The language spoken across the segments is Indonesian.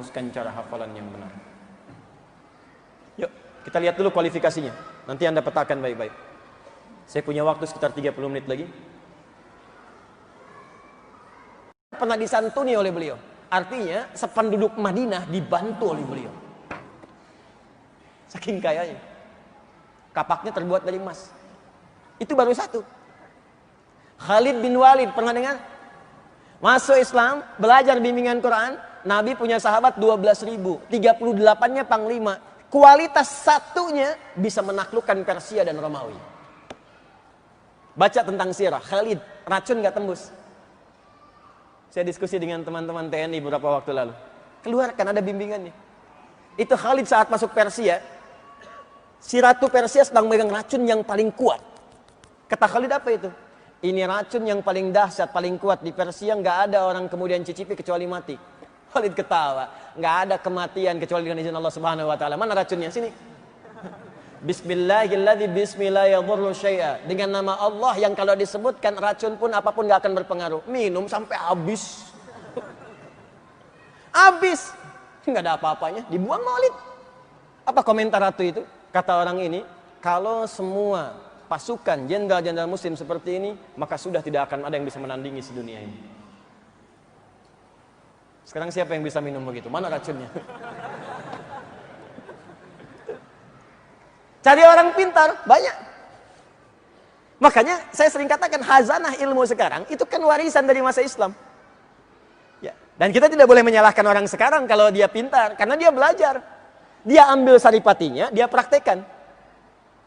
memfokuskan cara hafalan yang benar. Yuk, kita lihat dulu kualifikasinya. Nanti Anda petakan baik-baik. Saya punya waktu sekitar 30 menit lagi. Pernah disantuni oleh beliau. Artinya, sependuduk Madinah dibantu oleh beliau. Saking kayanya. Kapaknya terbuat dari emas. Itu baru satu. Khalid bin Walid, pernah dengar? Masuk Islam, belajar bimbingan Quran. Nabi punya sahabat 12.000. 38-nya panglima. Kualitas satunya bisa menaklukkan Persia dan Romawi. Baca tentang sirah. Khalid, racun gak tembus. Saya diskusi dengan teman-teman TNI beberapa waktu lalu. Keluarkan, ada bimbingannya. Itu Khalid saat masuk Persia. Si Ratu Persia sedang megang racun yang paling kuat. Kata Khalid, apa itu? Ini racun yang paling dahsyat, paling kuat. Di Persia nggak ada orang kemudian cicipi kecuali mati. Khalid ketawa. Nggak ada kematian kecuali dengan izin Allah Subhanahu Wa Taala. Mana racunnya? Sini. Bismillahilladzi bismillahirrahmanirrahim syai'a. Dengan nama Allah yang kalau disebutkan racun pun apapun gak akan berpengaruh. Minum sampai habis. Habis. Nggak ada apa-apanya. Dibuang Maulid. Apa komentar ratu itu? Kata orang ini, kalau semua pasukan jenderal-jenderal muslim seperti ini, maka sudah tidak akan ada yang bisa menandingi sedunia ini. Sekarang siapa yang bisa minum begitu? Mana racunnya? Cari orang pintar, banyak. Makanya saya sering katakan khazanah ilmu sekarang itu kan warisan dari masa Islam. Ya. Dan kita tidak boleh menyalahkan orang sekarang kalau dia pintar, karena dia belajar. Dia ambil saripatinya, dia praktekkan.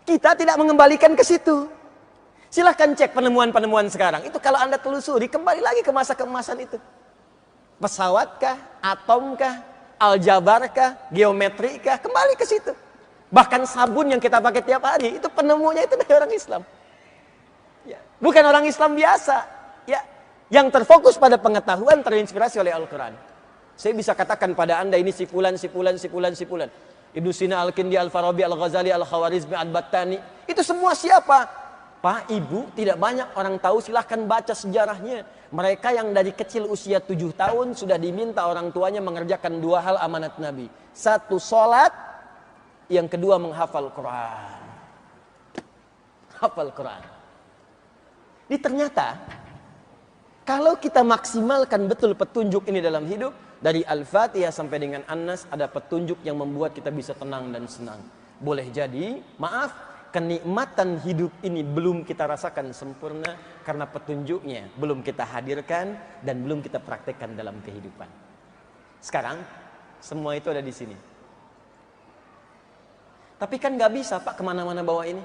Kita tidak mengembalikan ke situ. Silahkan cek penemuan-penemuan sekarang. Itu kalau Anda telusuri, kembali lagi ke masa keemasan itu. Pesawat-kah, atom-kah, aljabar-kah, geometri-kah, kembali ke situ. Bahkan sabun yang kita pakai tiap hari, itu penemunya itu dari orang Islam. Ya. Bukan orang Islam biasa. Ya. Yang terfokus pada pengetahuan, terinspirasi oleh Al-Quran. Saya bisa katakan pada Anda, ini si fulan. Ibnu Sina, Al-Kindi, Al-Farabi, Al-Ghazali, Al-Khawarizmi, Al-Battani. Itu semua siapa? Pak, Ibu, tidak banyak orang tahu, silahkan baca sejarahnya. Mereka yang dari kecil usia 7 tahun, sudah diminta orang tuanya mengerjakan 2 hal amanat Nabi. 1, sholat. Yang kedua, menghafal Quran. Hafal Quran. Ini ternyata, kalau kita maksimalkan betul petunjuk ini dalam hidup, dari Al-Fatihah sampai dengan An-Nas, ada petunjuk yang membuat kita bisa tenang dan senang. Boleh jadi, maaf, kenikmatan hidup ini belum kita rasakan sempurna, karena petunjuknya belum kita hadirkan, dan belum kita praktekkan dalam kehidupan. Sekarang, semua itu ada di sini. Tapi kan gak bisa Pak kemana-mana bawa ini.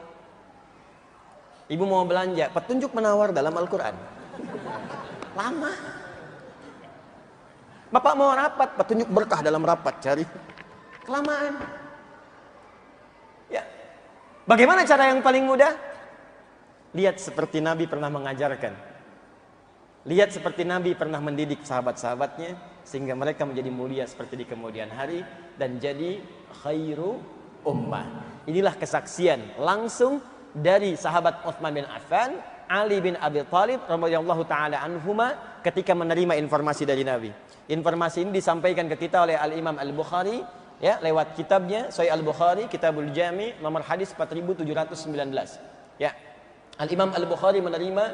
Ibu mau belanja, petunjuk menawar dalam Al-Quran. Lama. Bapak mau rapat, petunjuk berkah dalam rapat, cari. Kelamaan. Ya. Bagaimana cara yang paling mudah? Lihat seperti Nabi pernah mengajarkan. Lihat seperti Nabi pernah mendidik sahabat-sahabatnya, sehingga mereka menjadi mulia seperti di kemudian hari, dan jadi khairu ummah. Inilah kesaksian langsung dari sahabat Utsman bin Affan, Ali bin Abi Thalib radhiyallahu taala anhuma ketika menerima informasi dari Nabi. Informasi ini disampaikan ke kita oleh Al-Imam Al-Bukhari ya, lewat kitabnya Sahih Al-Bukhari, Kitabul Jami, nomor hadis 4719. Ya. Al-Imam Al-Bukhari menerima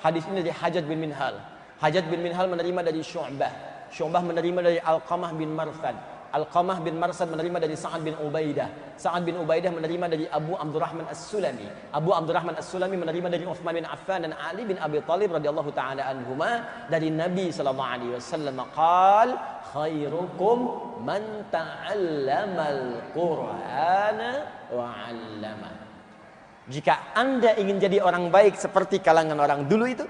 hadis ini dari Hajjaj bin Minhal. Hajjaj bin Minhal menerima dari Syu'bah. Syu'bah menerima dari Alqamah bin Marsad. Alqamah bin Marsad menerima dari Sa'ad bin Ubaidah. Sa'ad bin Ubaidah menerima dari Abu Abdurrahman As-Sulami. Abu Abdurrahman As-Sulami menerima dari Utsman bin Affan dan Ali bin Abi Thalib radhiyallahu taala anhuma dari Nabi sallallahu alaihi wasallam qaal khairukum man ta'allamal Qur'ana wa 'allama. Jika Anda ingin jadi orang baik seperti kalangan orang dulu itu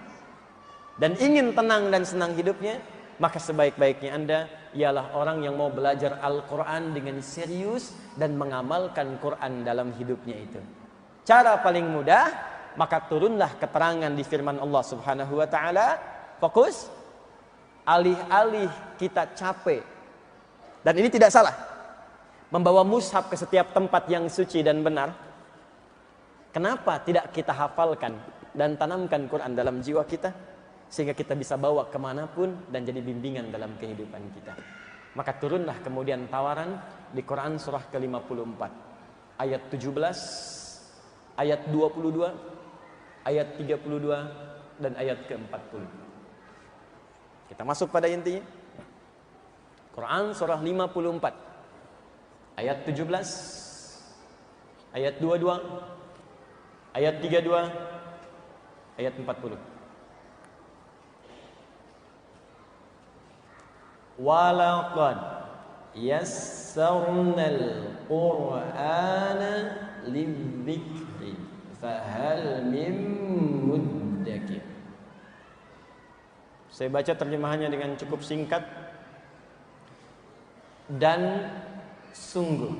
dan ingin tenang dan senang hidupnya, maka sebaik-baiknya Anda ialah orang yang mau belajar Al-Quran dengan serius dan mengamalkan Quran dalam hidupnya itu. Cara paling mudah, maka turunlah keterangan di firman Allah Subhanahu wa taala, fokus, alih-alih kita capek. Dan ini tidak salah. Membawa mushaf ke setiap tempat yang suci dan benar. Kenapa tidak kita hafalkan dan tanamkan Quran dalam jiwa kita? Sehingga kita bisa bawa kemanapun dan jadi bimbingan dalam kehidupan kita. Maka turunlah kemudian tawaran di Quran surah ke-54 ayat 17, ayat 22, ayat 32 dan ayat ke-40. Kita masuk pada intinya. Quran surah 54 ayat 17, ayat 22, ayat 32, ayat 40. Walaqad yassarnal Qur'ana lidzikri fahal min muddakir. Saya baca terjemahannya dengan cukup singkat. Dan sungguh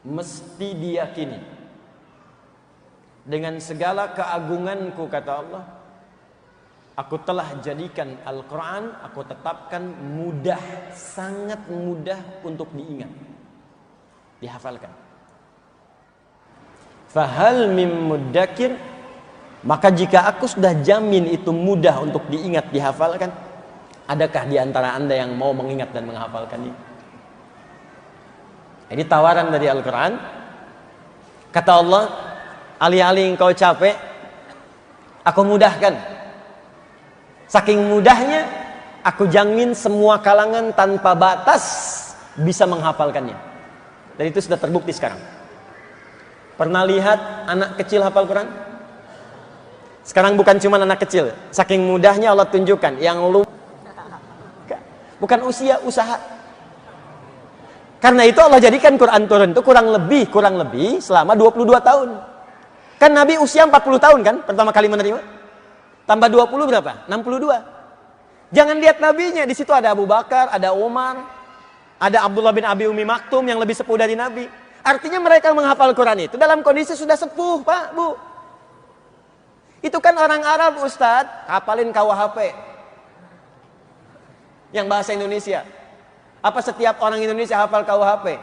mesti diyakini dengan segala keagunganku, kata Allah, aku telah jadikan Al-Quran, aku tetapkan mudah, sangat mudah untuk diingat, dihafalkan. Fahal mim muddakir, maka jika aku sudah jamin itu mudah untuk diingat, dihafalkan, adakah di antara Anda yang mau mengingat dan menghafalkannya? Ini tawaran dari Al-Quran. Kata Allah, alih-alih engkau capek, aku mudahkan. Saking mudahnya, aku jamin semua kalangan tanpa batas bisa menghafalkannya. Dan itu sudah terbukti sekarang. Pernah lihat anak kecil hafal Quran? Sekarang bukan cuma anak kecil. Saking mudahnya Allah tunjukkan. Yang bukan usia, usaha. Karena itu Allah jadikan Quran turun itu kurang lebih selama 22 tahun. Kan Nabi usia 40 tahun kan pertama kali menerima. Tambah 20 berapa? 62. Jangan lihat nabinya, di situ ada Abu Bakar, ada Umar, ada Abdullah bin Abi Umi Maktum yang lebih sepuh dari Nabi. Artinya mereka menghafal Quran itu dalam kondisi sudah sepuh, Pak, Bu. Itu kan orang Arab, Ustadz, hafalin KUHP. Yang bahasa Indonesia. Apa setiap orang Indonesia hafal KUHP?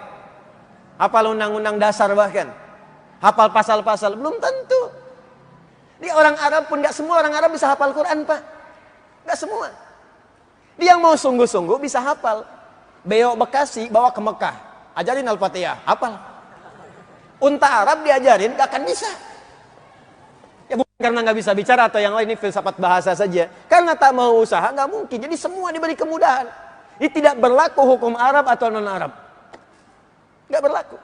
Hafal undang-undang dasar bahkan? Hafal pasal-pasal? Belum tentu. Di orang Arab pun gak semua orang Arab bisa hafal Quran, Pak. Gak semua. Dia yang mau sungguh-sungguh bisa hafal. Beo Bekasi bawa ke Mekah, ajarin Al-Fatihah, hafal. Unta Arab diajarin gak akan bisa. Ya bukan karena gak bisa bicara atau yang lain, ini filsafat bahasa saja. Karena tak mau usaha gak mungkin. Jadi semua diberi kemudahan. Ini tidak berlaku hukum Arab atau non-Arab. Gak berlaku.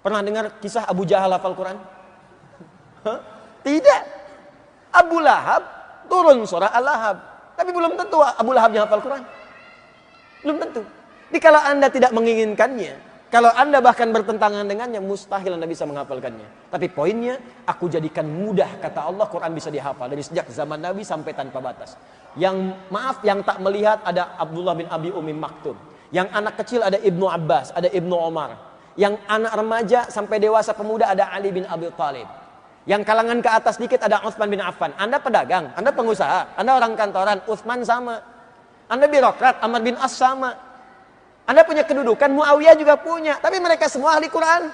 Pernah dengar kisah Abu Jahal hafal Quran? Hah? Tidak. Abu Lahab turun surah Al-Lahab. Tapi belum tentu Abu Lahabnya hafal Quran. Belum tentu. Jadi kalau Anda tidak menginginkannya, kalau Anda bahkan bertentangan dengannya, mustahil Anda bisa menghafalkannya. Tapi poinnya, aku jadikan mudah, kata Allah, Quran bisa dihafal dari sejak zaman Nabi sampai tanpa batas. Yang maaf, yang tak melihat ada Abdullah bin Abi Umi Maktum. Yang anak kecil ada Ibnu Abbas, ada Ibnu Omar. Yang anak remaja sampai dewasa pemuda ada Ali bin Abi Thalib. Yang kalangan ke atas dikit ada Utsman bin Affan. Anda pedagang, Anda pengusaha, Anda orang kantoran, Utsman sama. Anda birokrat, Amr bin As sama. Anda punya kedudukan, Muawiyah juga punya. Tapi mereka semua ahli Quran.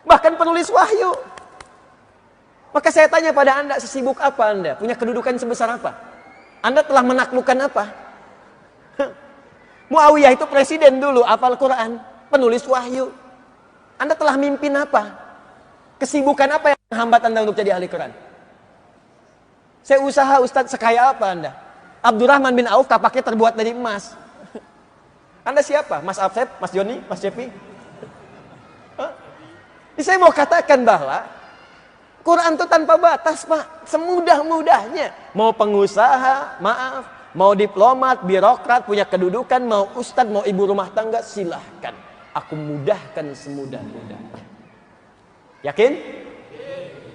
Bahkan penulis wahyu. Maka saya tanya pada Anda, sesibuk apa Anda? Punya kedudukan sebesar apa? Anda telah menaklukkan apa? Muawiyah itu presiden dulu, hafal Quran, penulis wahyu. Anda telah mimpin apa? Kesibukan apa yang menghambat Anda untuk jadi ahli Quran? Saya usaha, Ustadz, sekaya apa Anda? Abdurrahman bin Auf kapaknya terbuat dari emas. Anda siapa? Mas Afsep, Mas Joni, Mas Cepi? Saya mau katakan bahwa Quran itu tanpa batas, Pak. Semudah-mudahnya. Mau pengusaha, maaf. Mau diplomat, birokrat, punya kedudukan. Mau ustadz, mau ibu rumah tangga, silahkan. Aku mudahkan semudah-mudahnya. Yakin?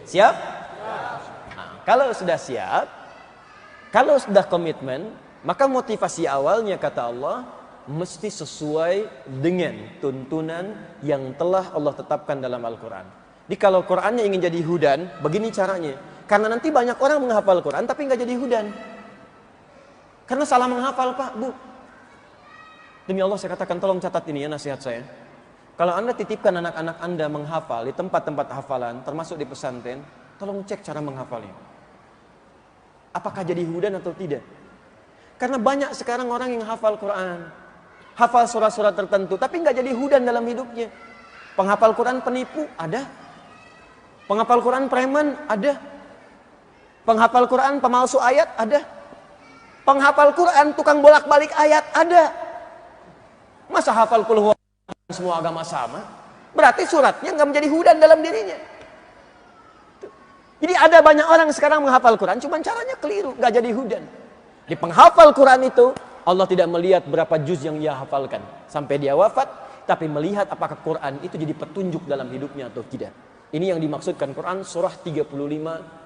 Siap? Nah, kalau sudah siap, kalau sudah komitmen, maka motivasi awalnya, kata Allah, mesti sesuai dengan tuntunan yang telah Allah tetapkan dalam Al-Quran. Jadi kalau Qurannya ingin jadi hudan, begini caranya. Karena nanti banyak orang menghafal Quran tapi nggak jadi hudan. Karena salah menghafal, Pak, Bu. Demi Allah saya katakan, tolong catat ini ya nasihat saya. Kalau Anda titipkan anak-anak Anda menghafal di tempat-tempat hafalan, termasuk di pesantren, tolong cek cara menghafalnya. Apakah jadi hudan atau tidak? Karena banyak sekarang orang yang hafal Quran, hafal surah-surah tertentu, tapi nggak jadi hudan dalam hidupnya. Penghafal Quran penipu, ada. Penghafal Quran preman, ada. Penghafal Quran pemalsu ayat, ada. Penghafal Quran tukang bolak-balik ayat, ada. Masa hafal qul huwallahu semua agama sama? Berarti suratnya nggak menjadi hudan dalam dirinya. Jadi ada banyak orang sekarang menghafal Quran, cuman caranya keliru, nggak jadi hudan. Di penghafal Quran itu, Allah tidak melihat berapa juz yang ia hafalkan sampai dia wafat, tapi melihat apakah Quran itu jadi petunjuk dalam hidupnya atau tidak. Ini yang dimaksudkan Quran surah 35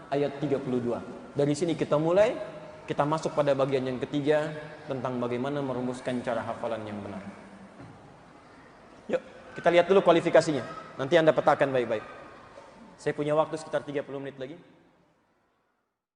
ayat 32. Dari sini kita mulai, kita masuk pada bagian yang ketiga tentang bagaimana merumuskan cara hafalan yang benar. Yuk, kita lihat dulu kualifikasinya. Nanti Anda petakan baik-baik. Saya punya waktu sekitar 30 menit lagi.